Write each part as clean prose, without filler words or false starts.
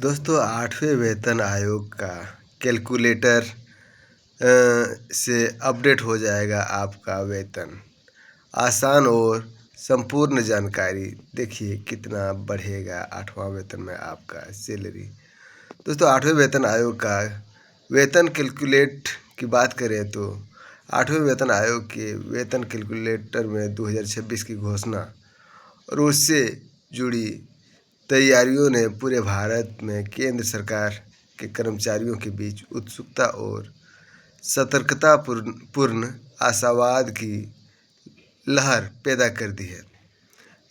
दोस्तों 8वें वेतन आयोग का कैलकुलेटर से अपडेट हो जाएगा आपका वेतन। आसान और संपूर्ण जानकारी देखिए कितना बढ़ेगा 8वां वेतन में आपका सैलरी। दोस्तों 8वें वेतन आयोग का वेतन कैलकुलेट की बात करें तो 8वें वेतन आयोग के वेतन कैलकुलेटर में 2026 की घोषणा और उससे जुड़ी तैयारियों ने पूरे भारत में केंद्र सरकार के कर्मचारियों के बीच उत्सुकता और सतर्कता पूर्ण आशावाद की लहर पैदा कर दी है।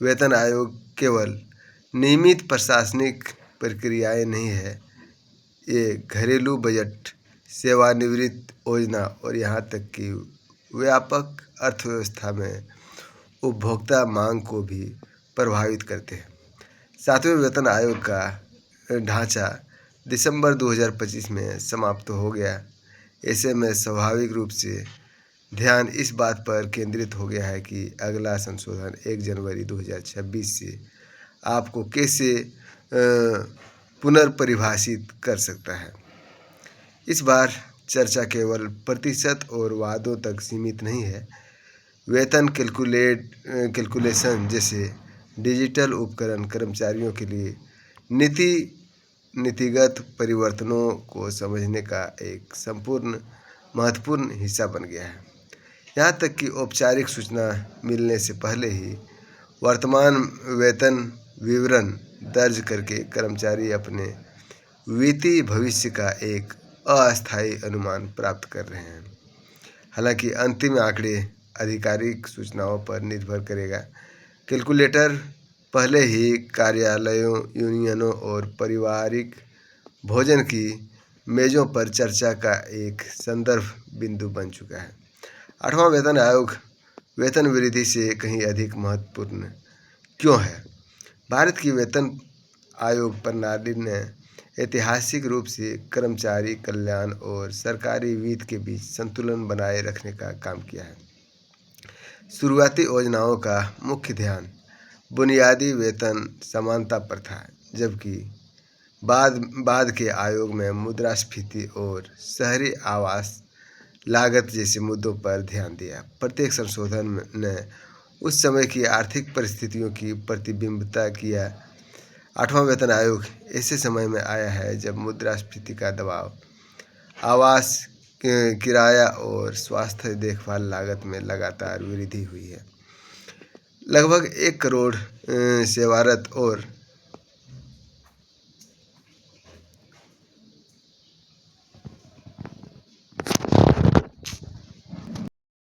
वेतन आयोग केवल नियमित प्रशासनिक प्रक्रियाएं नहीं है, ये घरेलू बजट, सेवानिवृत्ति योजना और यहाँ तक कि व्यापक अर्थव्यवस्था में उपभोक्ता मांग को भी प्रभावित करते हैं। 7वें वेतन आयोग का ढांचा दिसंबर 2025 में समाप्त हो गया। ऐसे में स्वाभाविक रूप से ध्यान इस बात पर केंद्रित हो गया है कि अगला संशोधन 1 जनवरी 2026 से आपको कैसे पुनर्परिभाषित कर सकता है। इस बार चर्चा केवल प्रतिशत और वादों तक सीमित नहीं है। वेतन कैलकुलेशन जैसे डिजिटल उपकरण कर्मचारियों के लिए नीतिगत परिवर्तनों को समझने का एक संपूर्ण महत्वपूर्ण हिस्सा बन गया है। यहाँ तक कि औपचारिक सूचना मिलने से पहले ही वर्तमान वेतन विवरण दर्ज करके कर्मचारी अपने वित्तीय भविष्य का एक अस्थायी अनुमान प्राप्त कर रहे हैं। हालांकि अंतिम आंकड़े आधिकारिक सूचनाओं पर निर्भर करेगा। कैलकुलेटर पहले ही कार्यालयों, यूनियनों और पारिवारिक भोजन की मेज़ों पर चर्चा का एक संदर्भ बिंदु बन चुका है। 8वां वेतन आयोग वेतन वृद्धि से कहीं अधिक महत्वपूर्ण क्यों है? भारत की वेतन आयोग प्रणाली ने ऐतिहासिक रूप से कर्मचारी कल्याण और सरकारी वित्त के बीच संतुलन बनाए रखने का काम किया है। शुरुआती योजनाओं का मुख्य ध्यान बुनियादी वेतन समानता पर था, जबकि बाद के आयोग में मुद्रास्फीति और शहरी आवास लागत जैसे मुद्दों पर ध्यान दिया। प्रत्येक संशोधन ने उस समय की आर्थिक परिस्थितियों की प्रतिबिंबित किया। 8वां वेतन आयोग ऐसे समय में आया है जब मुद्रास्फीति का दबाव, आवास किराया और स्वास्थ्य देखभाल लागत में लगातार वृद्धि हुई है। लगभग 1 करोड़ सेवारत और